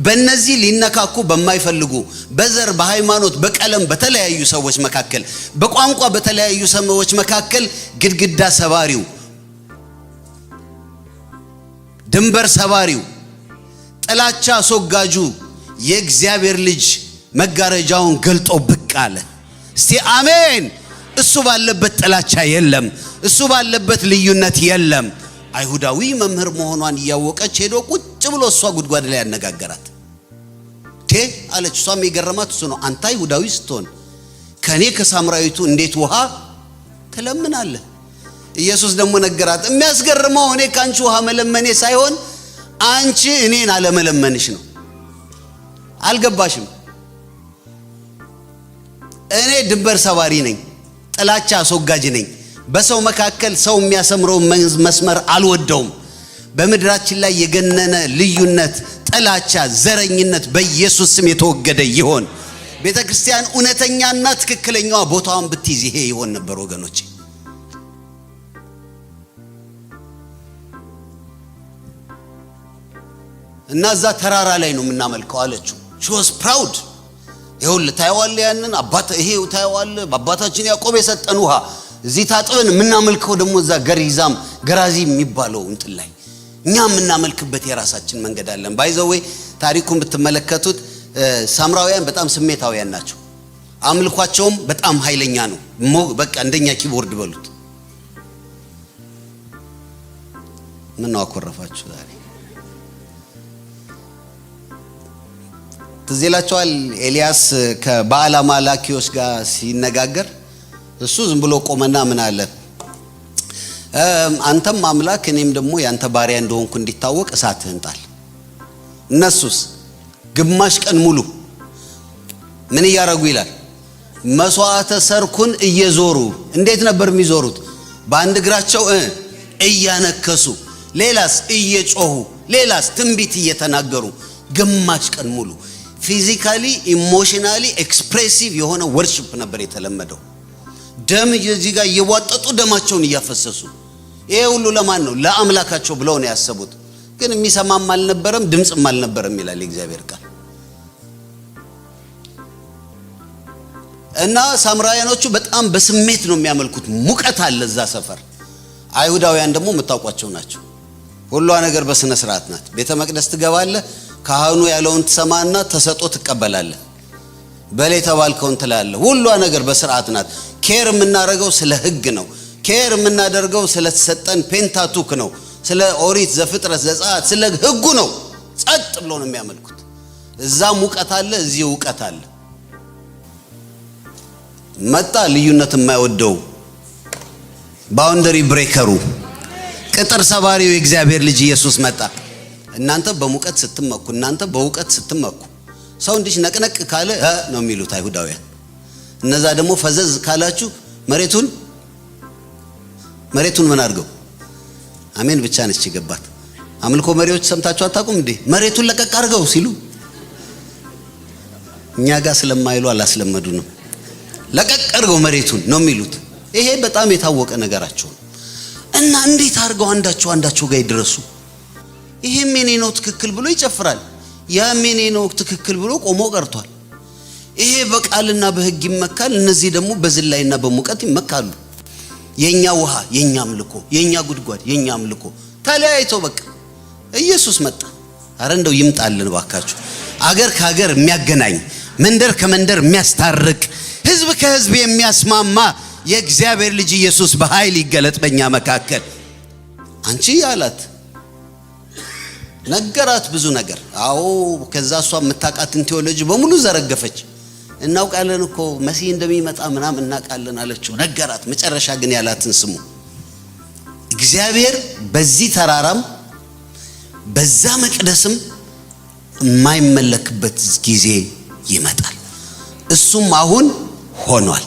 በእነዚህ ሊነካኩ በማይፈልጉ በዘር በሃይማኖት በቀለም በተለያዩ ሰዎች መካከል በቋንቋ በተለያዩ ሰዎች መካከል ግድግዳ ሰባሪው ድንበር ሰባሪው ጥላቻ አስወጋጁ የእግዚአብሔር ልጅ መጋረጃውን ገልጦ ብቅ አለ። እስቲ አሜን። እሱ ባለበት ጥላቻ የለም። እሱ ባለበት ልዩነት የለም። አይሁዳዊ መምህር መሆኗን እያወቀች ሄዶ ቁጭ ብሎ እሷ ጉድጓድ ላይ ያነጋገራት አለች። እሷም የገረማት እሱ ነው። አንተ አይሁዳዊ ስትሆን ከኔ ከሳምራዊቱ እንዴት ውሃ ትለምናለህ? ኢየሱስ ደግሞ ነገራት። የሚያስገርመው እኔ ካንቺ ውሃ መለመኔ ሳይሆን አንቺ እኔን አለመለመንሽ ነው። አልገባሽም? እኔ ድንበር ሰባሪ ነኝ፣ ጥላቻ አስወጋጅ ነኝ። በሰው መካከል ሰው የሚያሰምረው መስመር አልወደውም። በምድራችን ላይ የገነነ ልዩነት፣ ጥላቻ፣ ዘረኝነት በኢየሱስ ስም የተወገደ ይሆን። ቤተክርስቲያን እውነተኛና ትክክለኛዋ ቦታዋን ብትይዝ ይሄ ይሆን ነበር ወገኖቼ። እና እዛ ተራራ ላይ ነው የምናመልከው አለችው። she was proud። ይሁን ታይዋል ያንን አባታ ይሄው ታይዋል በአባታችን ያዕቆብ የሰጠን ውሃ እዚህ ታጥበን የምናመልከው ደግሞ እዛ ገሪዛም ገራዚ የሚባለው እንትን ላይ እኛ የምናመልክበት የራሳችን መንገድ አለን። ባይዘው ታሪኩን ብትመለከቱት ሳምራውያን በጣም ስሜታውያን ናቸው። አምልኳቸውም በጣም ኃይለኛ ነው። በቃ እንደኛ ኪቦርድ በሉት። ምን ነው አኮረፋችሁ ዛሬ? ትዝ ይላችኋል ኤልያስ ከበዓል አማላኪዎች ጋር ሲነጋገር እሱ ዝም ብሎ ቆመና ምን አለ? አንተም አምላክ እኔም ደግሞ ያንተ ባሪያ እንደሆንኩ እንዲታወቅ እሳትህን ጣል። እነሱስ ግማሽ ቀን ሙሉ ምን እያረጉ ይላል? መስዋዕተ ሰርኩን እየዞሩ። እንዴት ነበር የሚዞሩት? በአንድ እግራቸው እያነከሱ፣ ሌላስ እየጮሁ፣ ሌላስ ትንቢት እየተናገሩ ግማሽ ቀን ሙሉ ፊዚካሊ ኢሞሽናሊ ኤክስፕሬሲቭ የሆነ ወርሺፕ ነበር የተለመደው። ደም እዚህ ጋር እየዋጠጡ ደማቸውን እያፈሰሱ። ይሄ ሁሉ ለማን ነው? ለአምላካቸው ብለው ነው ያሰቡት። ግን የሚሰማም አልነበረም፣ ድምጽም አልነበረም ይላል እግዚአብሔር ቃል። እና ሳምራውያኖቹ በጣም በስሜት ነው የሚያመልኩት። ሙቀት አለ እዛ ሰፈር። አይሁዳውያን ደግሞ የምታውቋቸው ናቸው። ሁሉ ነገር በስነ ስርዓት ናት። ቤተ መቅደስ ትገባለህ፣ ካህኑ ያለውን ትሰማና ተሰጦ ትቀበላለህ። በላይ ተባልከውን ትላለህ። ሁሉ ነገር በስርዓት ናት። ኬር የምናደርገው ስለ ህግ ነው። ኬር የምናደርገው ስለ ተሰጠን ፔንታቱክ ነው። ስለ ኦሪት ዘፍጥረት ዘጸአት ስለ ህጉ ነው። ጸጥ ብሎ ነው የሚያመልኩት። እዛ ሙቀት አለ፣ እዚህ ውቀት አለ። መጣ ልዩነት የማይወደው ባውንደሪ ብሬከሩ ቅጥር ሰባሪው የእግዚአብሔር ልጅ ኢየሱስ መጣ። እናንተ በሙቀት ስትመኩ፣ እናንተ በውቀት ስትመኩ፣ ሰው እንዲህ ነቅነቅ ካለ ነው የሚሉት አይሁዳውያን። እነዛ ደግሞ ፈዘዝ ካላችሁ መሬቱን ምን አድርገው? አሜን ብቻ ነች የገባት። አምልኮ መሪዎች ሰምታችሁ አታውቁም እንዴ? መሬቱን ለቀቅ አድርገው ሲሉ እኛ ጋር ስለማይሉ አላስለመዱንም። ለቀቅ አድርገው መሬቱን ነው የሚሉት። ይሄ በጣም የታወቀ ነገራቸው እና እንዴት አድርገው አንዳቸው ጋር ይድረሱ? ይሄም የኔ ነው ትክክል ብሎ ይጨፍራል፣ ያም የኔ ነው ትክክል ብሎ ቆሞ ቀርቷል። ይሄ በቃልና በሕግ ይመካል፣ እነዚህ ደግሞ በዝላይና በሙቀት ይመካሉ። የኛ ውሃ የኛ አምልኮ፣ የኛ ጉድጓድ የኛ አምልኮ ተለያይቶ በቃ ኢየሱስ መጣ። አረ እንደው ይምጣልን ባካችሁ። አገር ከሀገር የሚያገናኝ፣ መንደር ከመንደር የሚያስታርቅ፣ ህዝብ ከህዝብ የሚያስማማ የእግዚአብሔር ልጅ ኢየሱስ በኃይል ይገለጥ በእኛ መካከል። አንቺ ያላት ነገራት ብዙ ነገር። አዎ ከዛ እሷ የምታውቃትን ቴዎሎጂ በሙሉ ዘረገፈች። እናውቃለን እኮ መሲህ እንደሚመጣ ምናምን እናውቃለን አለችው፣ ነገራት። መጨረሻ ግን ያላትን ስሙ። እግዚአብሔር በዚህ ተራራም በዛ መቅደስም የማይመለክበት ጊዜ ይመጣል። እሱም አሁን ሆኗል።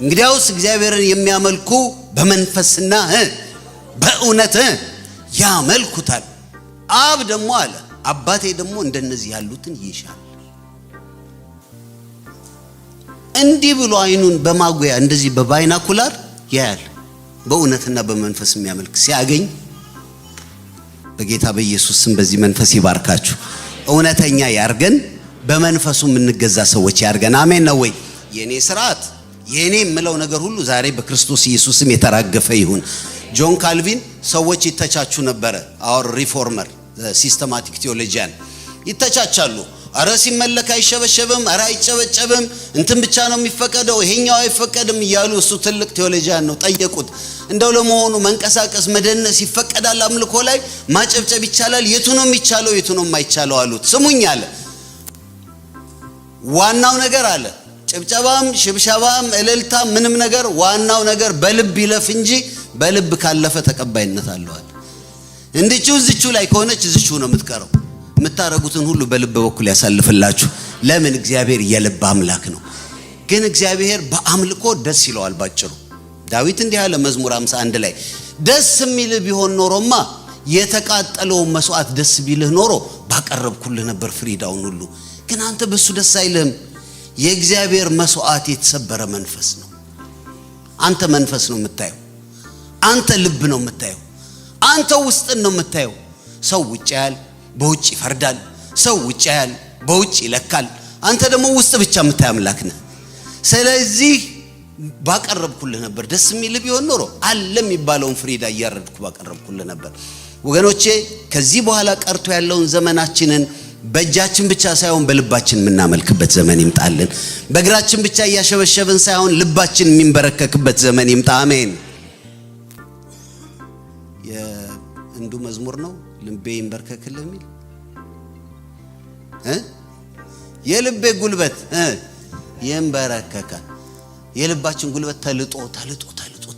እንግዲያውስ እግዚአብሔርን የሚያመልኩ በመንፈስና በእውነት ያመልኩታል። አብ ደግሞ አለ አባቴ ደግሞ እንደነዚህ ያሉትን ይሻል። እንዲህ ብሎ አይኑን በማጉያ እንደዚህ በባይናኩላር ያያል። በእውነትና በመንፈስ የሚያመልክ ሲያገኝ በጌታ በኢየሱስ ስም በዚህ መንፈስ ይባርካችሁ። እውነተኛ ያርገን፣ በመንፈሱ የምንገዛ ሰዎች ያርገን። አሜን ነው ወይ? የኔ ስርዓት የኔ የምለው ነገር ሁሉ ዛሬ በክርስቶስ ኢየሱስ ስም የተራገፈ ይሁን። ጆን ካልቪን ሰዎች ይተቻቹ ነበረ። አወር ሪፎርመር ሲስተማቲክ ቴዎሎጂያን ይተቻቻሉ። አረ ሲመለክ አይሸበሸብም፣ አረ አይጨበጨብም፣ እንትን ብቻ ነው የሚፈቀደው፣ ይሄኛው አይፈቀድም እያሉ እሱ ትልቅ ቴዎሎጂያን ነው። ጠየቁት፣ እንደው ለመሆኑ መንቀሳቀስ መደነስ ይፈቀዳል? አምልኮ ላይ ማጨብጨብ ይቻላል? የቱ ነው የሚቻለው የቱ ነው የማይቻለው አሉት። ስሙኝ አለ፣ ዋናው ነገር አለ ጭብጨባም ሽብሸባም እልልታ ምንም ነገር ዋናው ነገር በልብ ይለፍ እንጂ በልብ ካለፈ ተቀባይነት አለዋል። እንድቹ ዝቹ ላይ ከሆነች ዝቹ ነው የምትቀረው። የምታረጉትን ሁሉ በልብ በኩል ያሳልፍላችሁ። ለምን? እግዚአብሔር የልብ አምላክ ነው። ግን እግዚአብሔር በአምልኮ ደስ ይለዋል። ባጭሩ ዳዊት እንዲህ ያለ መዝሙር 51 ላይ ደስ የሚል ቢሆን ኖሮማ የተቃጠለው መስዋዕት ደስ ቢልህ ኖሮ ባቀረብኩልህ ነበር ፍሪዳውን ሁሉ። ግን አንተ በሱ ደስ አይልህም። የእግዚአብሔር መስዋዕት የተሰበረ መንፈስ ነው። አንተ መንፈስ ነው የምታየው፣ አንተ ልብ ነው የምታየው፣ አንተ ውስጥን ነው የምታየው። ሰው ውጭ ያያል፣ በውጭ ይፈርዳል። ሰው ውጭ ያያል፣ በውጭ ይለካል። አንተ ደግሞ ውስጥ ብቻ የምታይ አምላክ ነህ። ስለዚህ ባቀረብኩልህ ነበር ደስ የሚል ቢሆን ኖሮ አለ የሚባለውን ፍሪዳ እያረድኩ ባቀረብኩልህ ነበር። ወገኖቼ ከዚህ በኋላ ቀርቶ ያለውን ዘመናችንን በእጃችን ብቻ ሳይሆን በልባችን የምናመልክበት ዘመን ይምጣልን። በእግራችን ብቻ እያሸበሸብን ሳይሆን ልባችን የሚንበረከክበት ዘመን ይምጣ። አሜን። የእንዱ መዝሙር ነው ልቤ ይንበረከክልህ የሚል የልቤ ጉልበት ይንበረከካል። የልባችን ጉልበት ተልጦ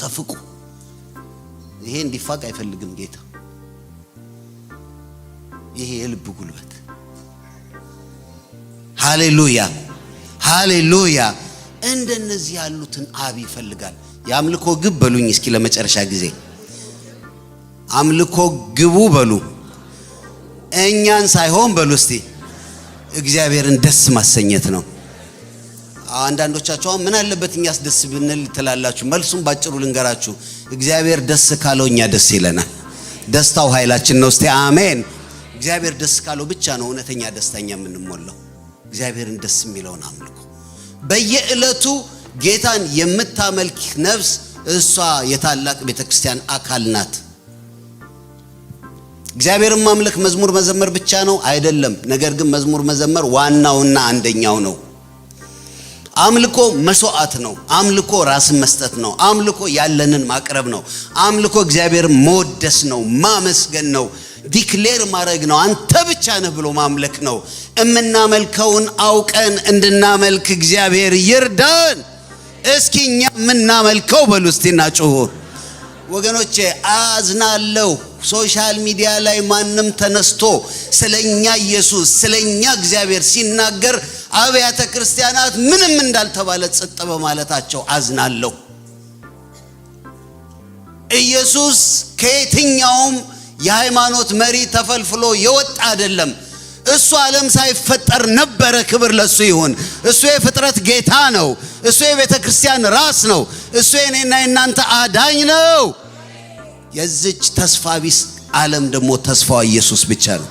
ተፍቆ ይሄ እንዲፋቅ አይፈልግም ጌታ። ይሄ የልብ ጉልበት ሃሌሉያ ሃሌሉያ። እንደነዚህ ያሉትን አብ ይፈልጋል። የአምልኮ ግብ በሉኝ እስኪ ለመጨረሻ ጊዜ አምልኮ ግቡ በሉ። እኛን ሳይሆን በሉ እስቲ እግዚአብሔርን ደስ ማሰኘት ነው። አንዳንዶቻችሁ ምን አለበት እኛስ ደስ ብንል ትላላችሁ። መልሱም ባጭሩ ልንገራችሁ፣ እግዚአብሔር ደስ ካለው እኛ ደስ ይለናል። ደስታው ኃይላችን ነው። እስቲ አሜን። እግዚአብሔር ደስ ካለው ብቻ ነው እውነተኛ ደስተኛ የምንሞላው። እግዚአብሔርን ደስ የሚለውን አምልኮ በየዕለቱ ጌታን የምታመልክ ነፍስ እሷ የታላቅ ቤተክርስቲያን አካል ናት። እግዚአብሔርን ማምለክ መዝሙር መዘመር ብቻ ነው አይደለም። ነገር ግን መዝሙር መዘመር ዋናውና አንደኛው ነው። አምልኮ መስዋዕት ነው። አምልኮ ራስን መስጠት ነው። አምልኮ ያለንን ማቅረብ ነው። አምልኮ እግዚአብሔርን መወደስ ነው፣ ማመስገን ነው፣ ዲክሌር ማድረግ ነው። አንተ ብቻ ነህ ብሎ ማምለክ ነው። እምናመልከውን አውቀን እንድናመልክ እግዚአብሔር ይርዳን። እስኪ እኛ የምናመልከው በሉ እስቲና ጮሁ። ወገኖቼ አዝናለሁ። ሶሻል ሚዲያ ላይ ማንም ተነስቶ ስለኛ ኢየሱስ ስለኛ እግዚአብሔር ሲናገር አብያተ ክርስቲያናት ምንም እንዳልተባለ ጸጥ በማለታቸው አዝናለሁ። ኢየሱስ ከየትኛውም የሃይማኖት መሪ ተፈልፍሎ የወጣ አይደለም። እሱ ዓለም ሳይፈጠር ነበረ። ክብር ለሱ ይሁን። እሱ የፍጥረት ጌታ ነው። እሱ የቤተ ክርስቲያን ራስ ነው። እሱ የኔና የናንተ አዳኝ ነው። የዚች ተስፋ ቢስ ዓለም ደግሞ ተስፋው ኢየሱስ ብቻ ነው።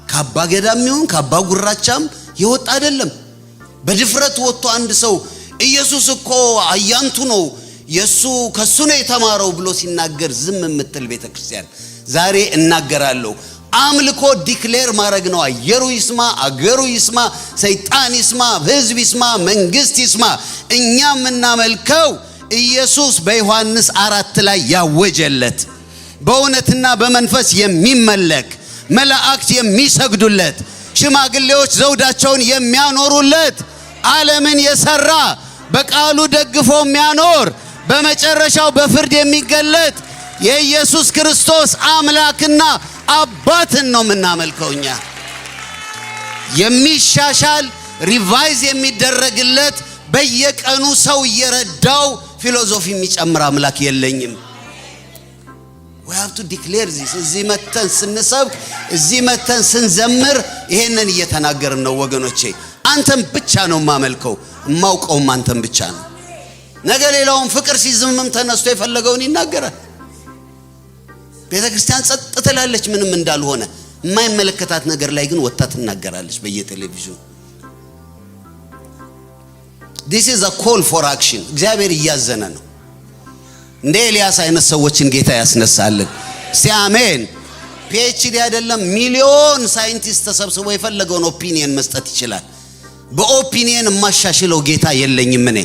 ካባ ገዳም ይሁን ካባ ጉራቻም የወጣ አይደለም። በድፍረት ወጥቶ አንድ ሰው ኢየሱስ እኮ አያንቱ ነው ከሱ ነው የተማረው ብሎ ሲናገር ዝም የምትል ቤተ ክርስቲያን ዛሬ እናገራለሁ። አምልኮ ዲክሌር ማድረግ ነው። አየሩ ይስማ፣ አገሩ ይስማ፣ ሰይጣን ይስማ፣ ህዝብ ይስማ፣ መንግስት ይስማ። እኛ የምናመልከው ኢየሱስ በዮሐንስ 4 ላይ ያወጀለት በእውነትና በመንፈስ የሚመለክ መላእክት የሚሰግዱለት ሽማግሌዎች ዘውዳቸውን የሚያኖሩለት ዓለምን የሰራ በቃሉ ደግፎ የሚያኖር በመጨረሻው በፍርድ የሚገለጥ የኢየሱስ ክርስቶስ አምላክና አባትን ነው የምናመልከው። እኛ የሚሻሻል ሪቫይዝ የሚደረግለት በየቀኑ ሰው እየረዳው ፊሎሶፊ የሚጨምር አምላክ የለኝም። we have to declare this። እዚህ መተን ስንሰብክ፣ እዚህ መተን ስንዘምር ይሄንን እየተናገርን ነው ወገኖቼ። አንተም ብቻ ነው የማመልከው፣ የማውቀውም አንተም ብቻ ነው። ነገ ሌላውን ፍቅር ሲዝምም ተነስቶ የፈለገውን ይናገራል። ቤተ ክርስቲያን ጸጥ ትላለች ምንም እንዳልሆነ። የማይመለከታት ነገር ላይ ግን ወጣ ትናገራለች በየቴሌቪዥኑ። this is a call for action። እግዚአብሔር እያዘነ ነው። እንደ ኤልያስ አይነት ሰዎችን ጌታ ያስነሳልን። ሲአሜን። ፒኤችዲ አይደለም ሚሊዮን ሳይንቲስት ተሰብስበው የፈለገውን ኦፒኒየን መስጠት ይችላል። በኦፒኒየን የማሻሽለው ጌታ የለኝም። እኔ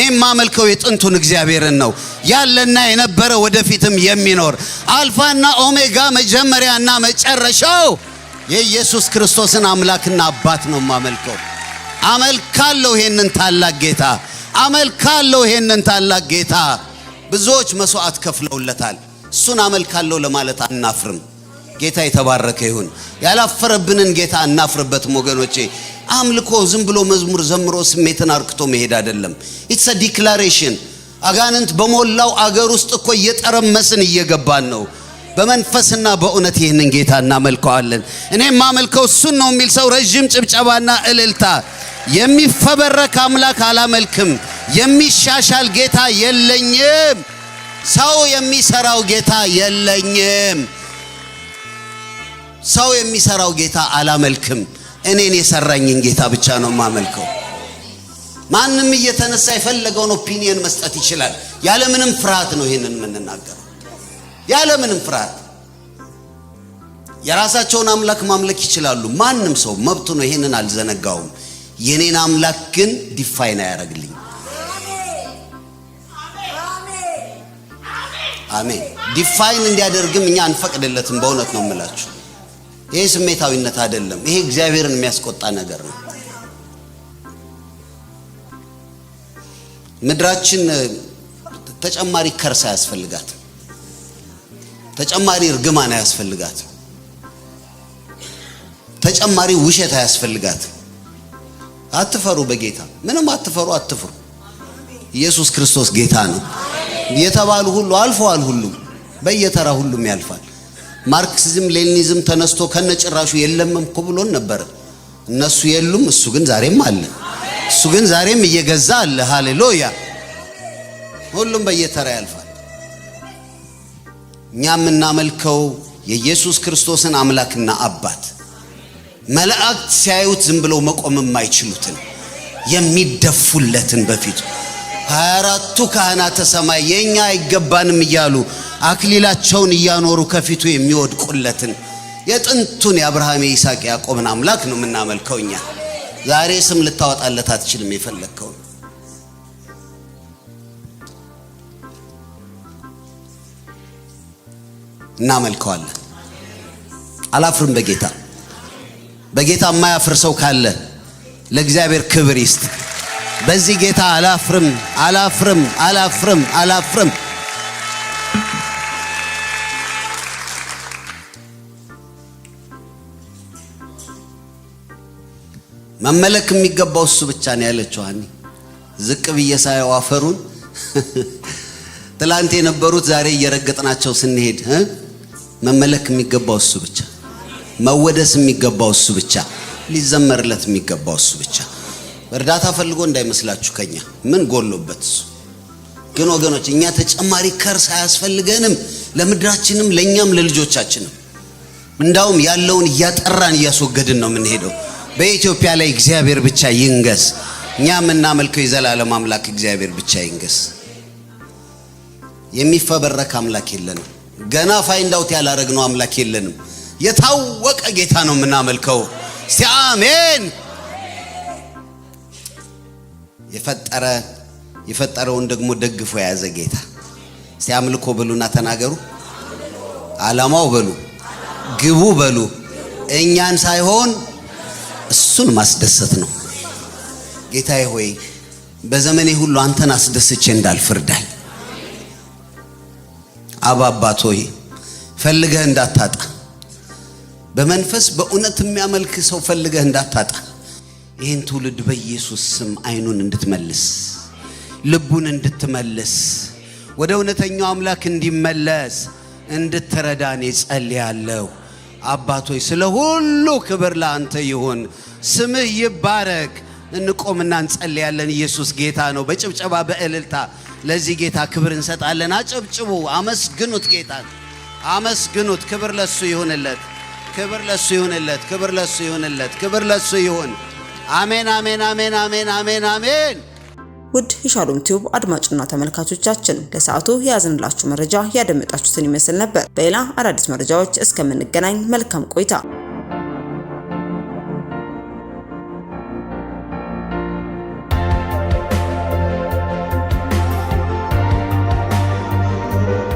የማመልከው የጥንቱን እግዚአብሔርን ነው፣ ያለና የነበረ ወደፊትም የሚኖር አልፋና ኦሜጋ መጀመሪያና መጨረሻው የኢየሱስ ክርስቶስን አምላክና አባት ነው የማመልከው። አመልካለሁ ይሄንን ታላቅ ጌታ፣ አመልካለሁ ይሄንን ታላቅ ጌታ። ብዙዎች መስዋዕት ከፍለውለታል። እሱን አመልካለሁ ለማለት አናፍርም። ጌታ የተባረከ ይሁን። ያላፈረብንን ጌታ አናፍርበትም ወገኖቼ። አምልኮ ዝም ብሎ መዝሙር ዘምሮ ስሜትን አርክቶ መሄድ አይደለም። ኢትስ አ ዲክላሬሽን። አጋንንት በሞላው አገር ውስጥ እኮ እየጠረመስን እየገባን ነው። በመንፈስና በእውነት ይህንን ጌታ እናመልከዋለን። እኔም ማመልከው እሱን ነው የሚል ሰው ረጅም ጭብጨባና እልልታ። የሚፈበረክ አምላክ አላመልክም። የሚሻሻል ጌታ የለኝም። ሰው የሚሰራው ጌታ የለኝም። ሰው የሚሰራው ጌታ አላመልክም። እኔን የሰራኝን ጌታ ብቻ ነው ማመልከው። ማንም እየተነሳ የፈለገውን ኦፒኒየን መስጠት ይችላል። ያለ ምንም ፍርሃት ነው ይሄንን የምንናገረው። ያለ ምንም ፍርሃት የራሳቸውን አምላክ ማምለክ ይችላሉ። ማንም ሰው መብቱ ነው። ይሄንን አልዘነጋውም። የኔን አምላክ ግን ዲፋይን አያረግልኝ። አሜን። ዲፋይን እንዲያደርግም እኛ አንፈቅድለትም። በእውነት ነው የምላችሁ። ይሄ ስሜታዊነት አይደለም። ይሄ እግዚአብሔርን የሚያስቆጣ ነገር ነው። ምድራችን ተጨማሪ ከርስ ያስፈልጋት፣ ተጨማሪ እርግማን ያስፈልጋት፣ ተጨማሪ ውሸት ያስፈልጋት። አትፈሩ፣ በጌታ ምንም አትፈሩ፣ አትፍሩ። ኢየሱስ ክርስቶስ ጌታ ነው። የተባሉ ሁሉ አልፈዋል። ሁሉም በየተራ ሁሉም ያልፋል። ማርክሲዝም ሌኒኒዝም ተነስቶ ከነጭራሹ የለምም እኮ ብሎን ነበር። እነሱ የሉም፣ እሱ ግን ዛሬም አለ። እሱ ግን ዛሬም እየገዛ አለ። ሃሌሉያ። ሁሉም በየተራ ያልፋል። እኛ የምናመልከው የኢየሱስ ክርስቶስን አምላክና አባት፣ መላእክት ሲያዩት ዝም ብለው መቆም የማይችሉትን የሚደፉለትን በፊቱ 24ቱ ካህናተ ሰማይ የኛ አይገባንም እያሉ አክሊላቸውን እያኖሩ ከፊቱ የሚወድቁለትን የጥንቱን የአብርሃም የይስሐቅ ያዕቆብን አምላክ ነው የምናመልከው። እኛ ዛሬ ስም ልታወጣለት አትችልም። የፈለከው እናመልከዋለን። አላፍርም። በጌታ የማያፍር ሰው ካለ ለእግዚአብሔር ክብር ይስጥ። በዚህ ጌታ አላፍርም፣ አላፍርም፣ አላፍርም፣ አላፍርም። መመለክ የሚገባው እሱ ብቻ ነው ያለችው። ዝቅ ብዬ ሳየው አፈሩን ትላንት የነበሩት ዛሬ እየረገጥናቸው ስንሄድ መመለክ የሚገባው እሱ ብቻ፣ መወደስ የሚገባው እሱ ብቻ፣ ሊዘመርለት የሚገባው እሱ ብቻ። እርዳታ ፈልጎ እንዳይመስላችሁ ከኛ ምን ጎሎበት እሱ። ግን ወገኖች እኛ ተጨማሪ ከርስ አያስፈልገንም፣ ለምድራችንም ለኛም ለልጆቻችንም። እንዳውም ያለውን እያጠራን እያስወገድን ነው የምንሄደው። በኢትዮጵያ ላይ እግዚአብሔር ብቻ ይንገስ። እኛ የምናመልከው የዘላለም አምላክ እግዚአብሔር ብቻ ይንገስ። የሚፈበረክ አምላክ የለንም። ገና ፋይንድ አውት ያላረግነው አምላክ የለንም። የታወቀ ጌታ ነው የምናመልከው። እስቲ አሜን። የፈጠረውን ደግሞ ደግፎ የያዘ ጌታ። እስቲ አምልኮ በሉና ተናገሩ። ዓላማው በሉ፣ ግቡ በሉ። እኛን ሳይሆን እሱን ማስደሰት ነው። ጌታዬ ሆይ በዘመኔ ሁሉ አንተን አስደስቼ እንዳልፍርዳል። አባባት ሆይ ፈልገህ እንዳታጣ፣ በመንፈስ በእውነት የሚያመልክ ሰው ፈልገህ እንዳታጣ። ይህን ትውልድ በኢየሱስ ስም አይኑን እንድትመልስ፣ ልቡን እንድትመልስ፣ ወደ እውነተኛው አምላክ እንዲመለስ እንድትረዳን ጸልያለሁ። አባቶይ ስለ ሁሉ ክብር ለአንተ ይሁን፣ ስምህ ይባረክ። እንቆምና እንጸልያለን። ኢየሱስ ጌታ ነው። በጭብጨባ በእልልታ ለዚህ ጌታ ክብር እንሰጣለን። አጨብጭቡ፣ አመስግኑት፣ ጌታን አመስግኑት። ክብር ለሱ ይሁንለት፣ ክብር ለሱ ይሁንለት፣ ክብር ለሱ ይሁንለት፣ ክብር ለሱ ይሁን። አሜን፣ አሜን፣ አሜን፣ አሜን፣ አሜን፣ አሜን። ውድ የሻሎም ቲዩብ አድማጭና ተመልካቾቻችን ለሰዓቱ ያዝንላችሁ መረጃ ያደመጣችሁትን ይመስል ነበር። በሌላ አዳዲስ መረጃዎች እስከምንገናኝ መልካም ቆይታ